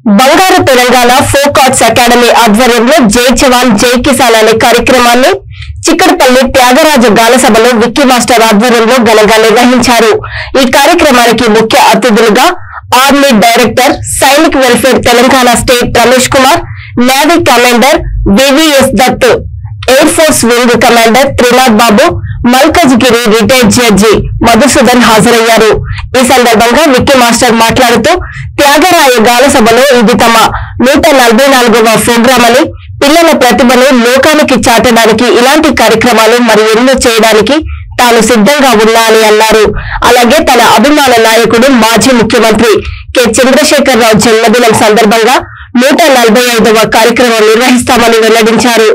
బంగారు Telangana folk arts academy ఆధ్వర్యంలో జై జవాన్ జై కిసాన్ అనే కార్యక్రమాన్ని చిక్కడపల్లి త్యాగరాజ గానసభలో విక్కీ మాస్టర్ ఆధ్వర్యంలో ఘనంగా నిర్వహించారు. ఈ కార్యక్రమానికి ముఖ్య అతిథులుగా army director Sainik welfare Telangana state Ramesh Kumar, navy commander VVS Dutt, air force wing commander Trinath Babu, Malkajgiri retired judge Madhusudan హాజరయ్యారు. ఈ సందర్భంగా విక్కీ మాస్టర్ మాట్లాడుతూ త్యాగరాయ గానసభలో ఇది తమ 144వ ప్రోగ్రాం అని, పిల్లల ప్రతిభను లోకానికి చాటడానికి ఇలాంటి కార్యక్రమాలు మరి ఎన్నో చేయడానికి తాను సిద్ధంగా ఉన్నా అని అన్నారు. అలాగే తన అభిమాన నాయకుడు మాజీ ముఖ్యమంత్రి కె చంద్రశేఖరరావు జన్మదినం సందర్భంగా 145వ కార్యక్రమం నిర్వహిస్తామని వెల్లడించారు.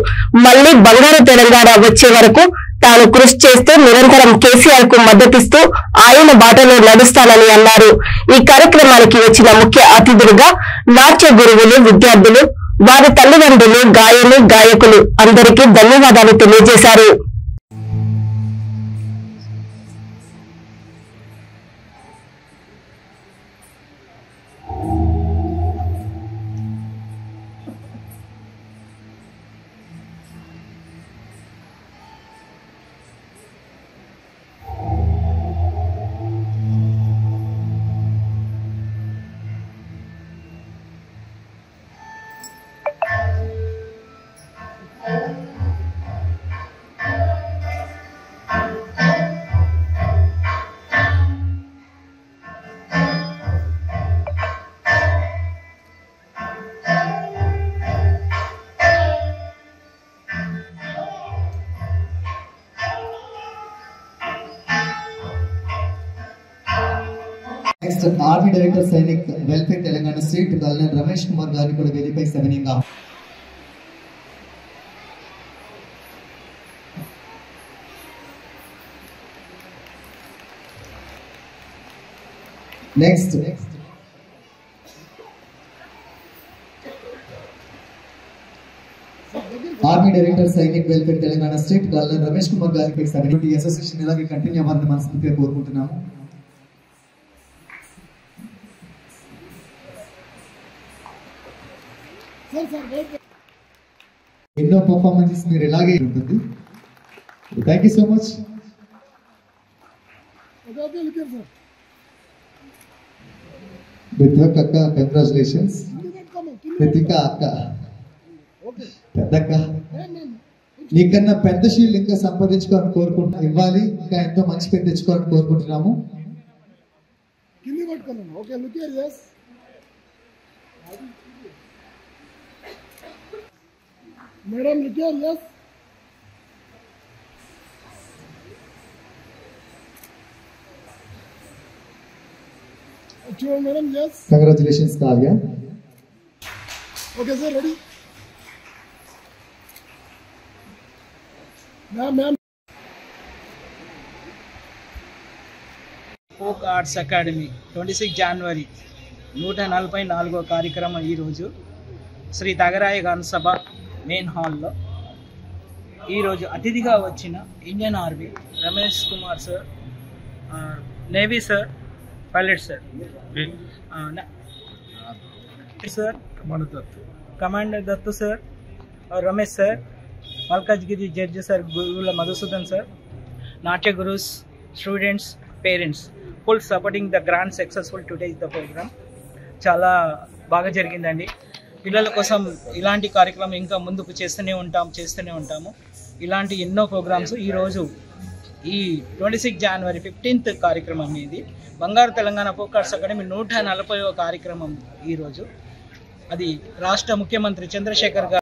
మళ్లీ బంగారు తెలంగాణ వచ్చే వరకు తాను కృషి చేస్తూ నిరంతరం కేసీఆర్ కు మద్దతిస్తూ ఆయన బాటలో నడుస్తానని అన్నారు. ఈ కార్యక్రమానికి వచ్చిన ముఖ్య అతిథులుగా నాట్య గురువులు, విద్యార్థులు, వారి తల్లిదండ్రులు, గాయని, గాయకులు అందరికీ ధన్యవాదాలు తెలియజేశారు. Next army director Sainik welfare Telangana state colonel Ramesh Kumar గారిని కూడా వేదికపై సవినయంగా next army director Sainik welfare Telangana state colonel Ramesh Kumar గారికి సవినయంగా అసోసియేషన్ ఇలాగే కంటిన్యూ అవ్వాలని మనస్ఫూర్తిగా కోరుకుంటున్నాము. ఎన్నో పర్ఫార్మెన్సెస్ మీరు ఇలాగే ఉంటుంది. Thank you so much. Ritika అక్క కంగ్రాచులేషన్స్. రితిక అక్క పెద్దక్క, నీకన్నా పెద్ద షీల్డ్ ఇంకా సంపాదించుకోవాలని కోరుకుంటున్నా, ఇవ్వాలి, ఇంకా ఎంతో మంచి పేరు తెచ్చుకోవాలని కోరుకుంటున్నాము. मैडम लिखिए यस. अच्छा madam yes. Congratulations Kavya. Okay sir ready. Ma'am folk arts academy 26 జనవరి 144వ కార్యక్రమం ఈరోజు శ్రీ త్యాగరాయ గానసభ మెయిన్ హాల్లో ఈరోజు అతిథిగా వచ్చిన Indian army Ramesh Kumar sir, navy sir, pilot sir, sir commander Dattu sir, Ramesh sir, Malkajgiri judge sir, గురువుల మధుసూదన్ సార్, నాట్య gurus, students, parents full supporting the grand successful today the program. చాలా బాగా జరిగిందండి. పిల్లల కోసం ఇలాంటి కార్యక్రమం ఇంకా ముందుకు చేస్తూనే ఉంటాము. ఇలాంటి ఎన్నో ప్రోగ్రామ్స్ ఈరోజు ఈ 26 జనవరి 15th కార్యక్రమం అనేది బంగారు తెలంగాణ ఫోక్ ఆర్ట్స్ అకాడమీ 140వ కార్యక్రమం ఈరోజు. అది రాష్ట్ర ముఖ్యమంత్రి చంద్రశేఖర్ గారు